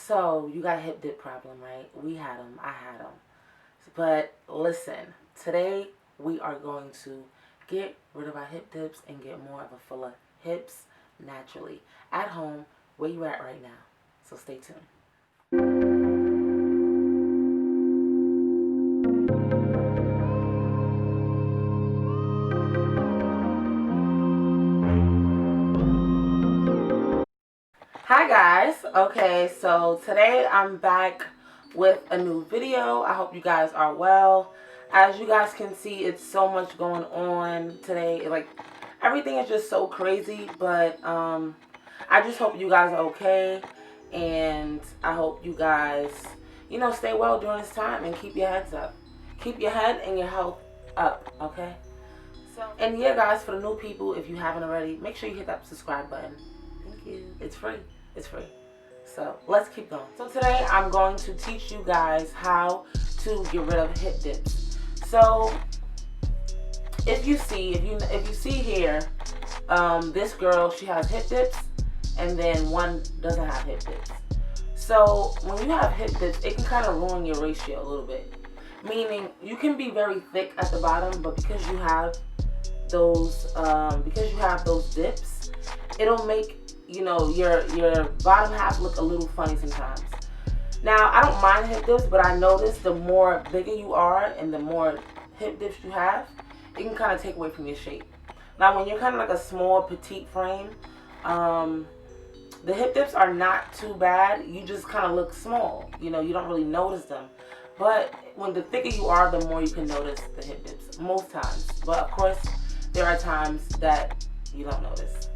So, you got a hip dip problem, right? We had them. I had them. But listen, today we are going to get rid of our hip dips and get more of a fuller hips naturally at home where you at right now. So stay tuned. Hi guys. Okay, so today I'm back with a new video. I hope you guys are well. As you guys can see, it's so much going on today. Like, everything is just so crazy, but I just hope you guys are okay, and I hope you guys, stay well during this time and keep your heads up. Keep your head and your health up, okay? So, and yeah guys, for the new people, if you haven't already, make sure you hit that subscribe button. Thank you. It's free. It's free. So let's keep going. So today I'm going to teach you guys how to get rid of hip dips. So if you see here, this girl, she has hip dips, and then one doesn't have hip dips. So when you have hip dips, it can kind of ruin your ratio a little bit. Meaning you can be very thick at the bottom, but because you have those dips, it'll make your bottom half look a little funny sometimes. Now, I don't mind hip dips, but I notice the more bigger you are and the more hip dips you have, it can kind of take away from your shape. Now, when you're kind of like a small, petite frame, the hip dips are not too bad. You just kind of look small. You don't really notice them. But when the thicker you are, the more you can notice the hip dips, most times. But of course, there are times that you don't notice.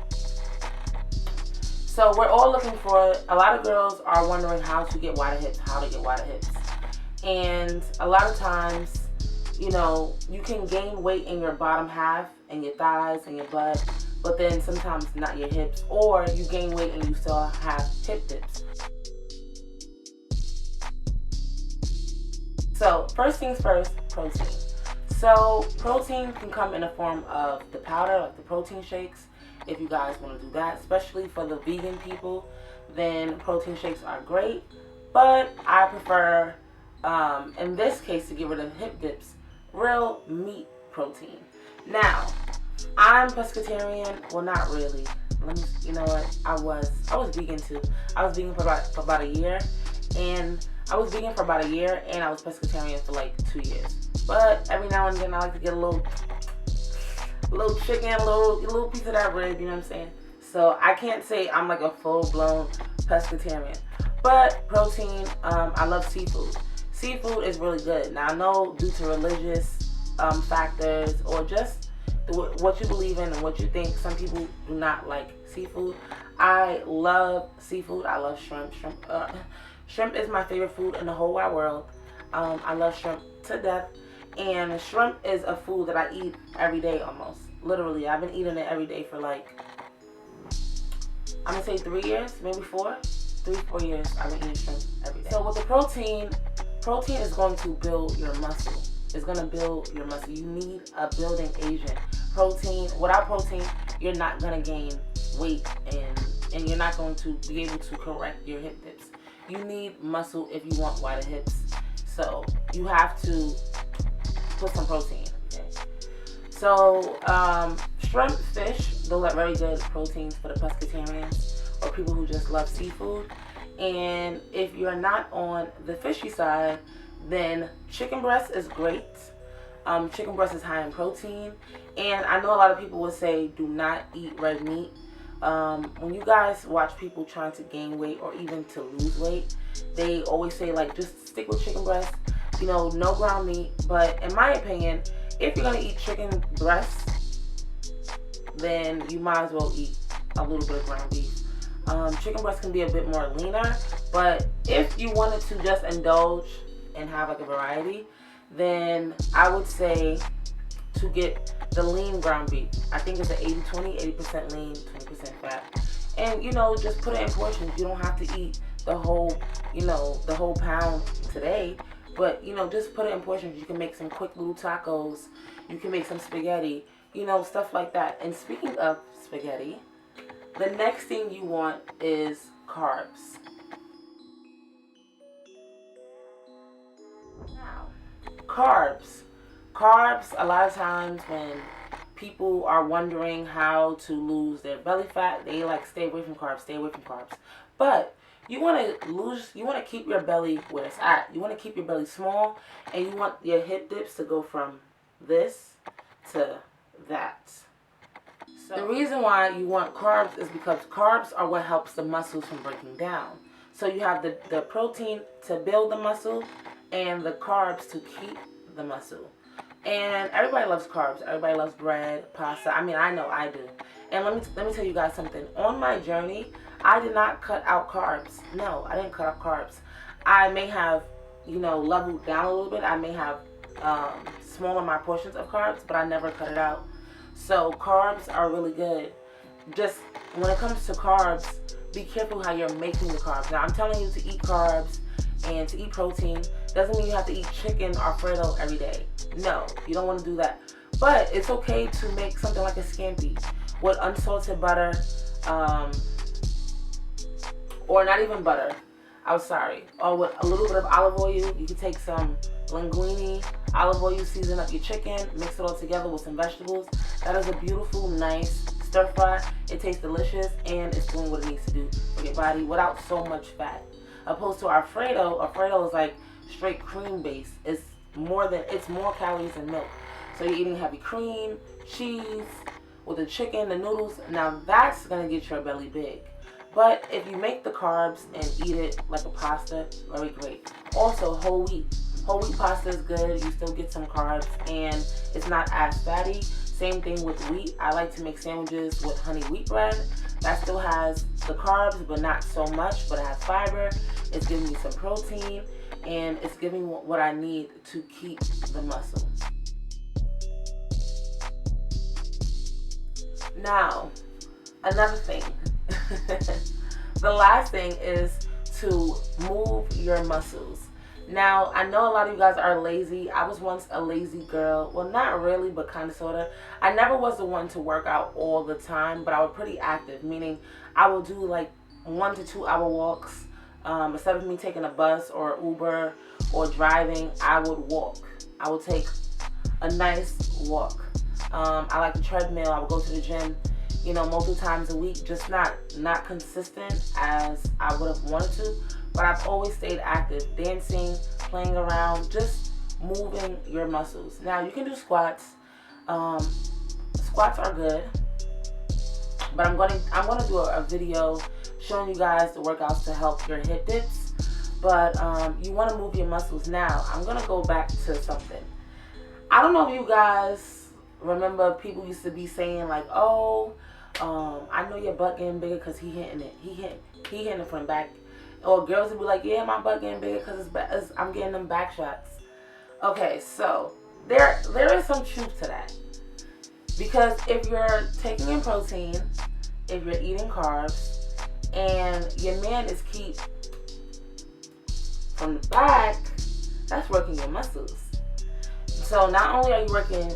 So we're all looking for, a lot of girls are wondering how to get wider hips, And a lot of times, you can gain weight in your bottom half and your thighs and your butt, but then sometimes not your hips, or you gain weight and you still have hip dips. So first things first, protein. So protein can come in the form of the powder, like the protein shakes. If you guys want to do that, especially for the vegan people, then protein shakes are great. But I prefer, in this case, to get rid of hip dips, real meat protein. Now, I'm pescatarian. Well, not really. You know what? I was vegan too. I was vegan for about a year, and I was pescatarian for like 2 years. But every now and then, I like to get a little chicken, a little piece of that rib, you know what I'm saying? So I can't say I'm like a full-blown pescatarian. But protein, I love seafood. Seafood is really good. Now I know due to religious factors or just what you believe in and what you think, some people do not like seafood. I love seafood. I love shrimp. Shrimp is my favorite food in the whole wide world. I love shrimp to death. And shrimp is a food that I eat every day almost. Literally, I've been eating it every day for like, I'm going to say 3 years, maybe 4. 3-4 years I've been eating shrimp every day. So with the protein is going to build your muscle. It's going to build your muscle. You need a building agent. Without protein, you're not going to gain weight and you're not going to be able to correct your hip dips. You need muscle if you want wider hips. So you have to put some protein. Okay? So shrimp, fish, those are very good proteins for the pescatarians or people who just love seafood. And if you're not on the fishy side, then chicken breast is great. Chicken breast is high in protein, and I know a lot of people would say do not eat red meat. When you guys watch people trying to gain weight or even to lose weight, they always say like just stick with chicken breast. No ground meat. But in my opinion, if you're going to eat chicken breast, then you might as well eat a little bit of ground beef. Chicken breast can be a bit more leaner, but if you wanted to just indulge and have like a variety, then I would say to get the lean ground beef. I think it's an 80-20, 80% lean, 20% fat. And just put it in portions. You don't have to eat the whole pound today. But, just put it in portions. You can make some quick little tacos. You can make some spaghetti, stuff like that. And speaking of spaghetti, the next thing you want is carbs. Carbs. Carbs, a lot of times when people are wondering how to lose their belly fat, they like stay away from carbs, stay away from carbs. But you want to keep your belly where it's at. You want to keep your belly small, and you want your hip dips to go from this to that. So the reason why you want carbs is because carbs are what helps the muscles from breaking down. So you have the protein to build the muscle and the carbs to keep the muscle. And everybody loves carbs. Everybody loves bread, pasta. I mean, I know I do. And let me tell you guys something. On my journey, I did not cut out carbs. No, I didn't cut out carbs. I may have, leveled down a little bit. I may have smaller my portions of carbs, but I never cut it out. So carbs are really good. Just when it comes to carbs, be careful how you're making the carbs. Now, I'm telling you to eat carbs and to eat protein. Doesn't mean you have to eat chicken Alfredo every day. No, you don't want to do that. But it's okay to make something like a scampi with unsalted butter, or not even butter. I'm sorry. Or with a little bit of olive oil. You can take some linguine, olive oil, season up your chicken, mix it all together with some vegetables. That is a beautiful, nice stir fry. It tastes delicious, and it's doing what it needs to do for your body without so much fat. Opposed to Alfredo is like straight cream based. It's more calories than milk. So you're eating heavy cream, cheese, with the chicken, the noodles. Now that's gonna get your belly big. But if you make the carbs and eat it like a pasta, very great. Also, whole wheat. Whole wheat pasta is good. You still get some carbs, and it's not as fatty. Same thing with wheat. I like to make sandwiches with honey wheat bread. That still has the carbs, but not so much, but it has fiber. It's giving me some protein, and it's giving me what I need to keep the muscle. Now, another thing. The last thing is to move your muscles. Now, I know a lot of you guys are lazy. I was once a lazy girl. Well, not really, but kind of, sort of. I never was the one to work out all the time, but I was pretty active, meaning I would do like 1 to 2 hour walks. Instead of me taking a bus or Uber or driving, I would walk. I would take a nice walk. I like the treadmill. I would go to the gym, multiple times a week, just not consistent as I would have wanted to, but I've always stayed active, dancing, playing around, just moving your muscles. Now, you can do squats. Squats are good, but I'm gonna do a video showing you guys the workouts to help your hip dips, but you want to move your muscles. Now, I'm gonna go back to something. I don't know if you guys remember people used to be saying like, oh, I know your butt getting bigger because he hitting it. He hitting it from the back. Or girls would be like, yeah, my butt getting bigger because I'm getting them back shots. Okay, so there is some truth to that. Because if you're taking in protein, if you're eating carbs, and your man is keep from the back, that's working your muscles. So not only are you working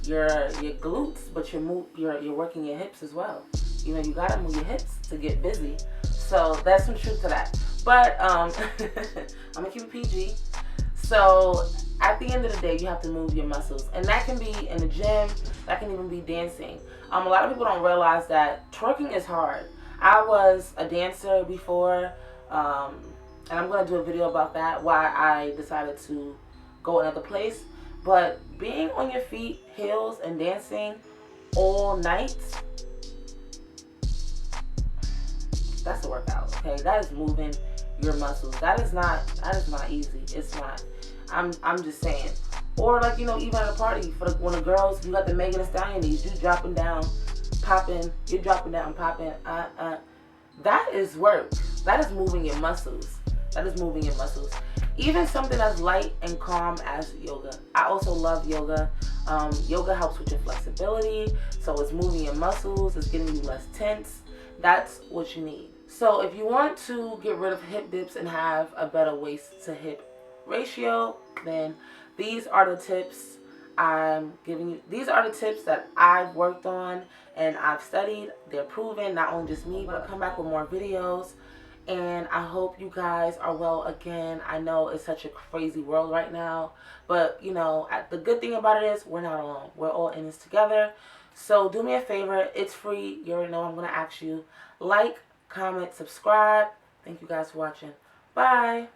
your glutes, but you're working your hips as well. You gotta move your hips to get busy. So that's some truth to that. But I'm gonna keep it PG. So at the end of the day, you have to move your muscles, and that can be in the gym. That can even be dancing. A lot of people don't realize that twerking is hard. I was a dancer before, and I'm gonna do a video about that. Why I decided to go another place. But being on your feet, heels, and dancing all night, that's a workout, okay? That is moving your muscles. That is not easy. It's not. I'm just saying. Or like, even at a party, when the girls, you got the Megan Thee Stallion knees, you dropping down, popping, you're dropping down, popping, That is work. That is moving your muscles. That is moving your muscles. Even something as light and calm as yoga. I also love yoga. Yoga helps with your flexibility, so it's moving your muscles, it's getting you less tense. That's what you need. So if you want to get rid of hip dips and have a better waist to hip ratio, then these are the tips I'm giving you. These are the tips that I've worked on and I've studied. They're proven, not only just me, but I'll come back with more videos. And I hope you guys are well again. I know it's such a crazy world right now, but you know, the good thing about it is we're not alone. We're all in this together. So do me a favor. It's free. You already know I'm going to ask you. Like, comment, subscribe. Thank you guys for watching. Bye.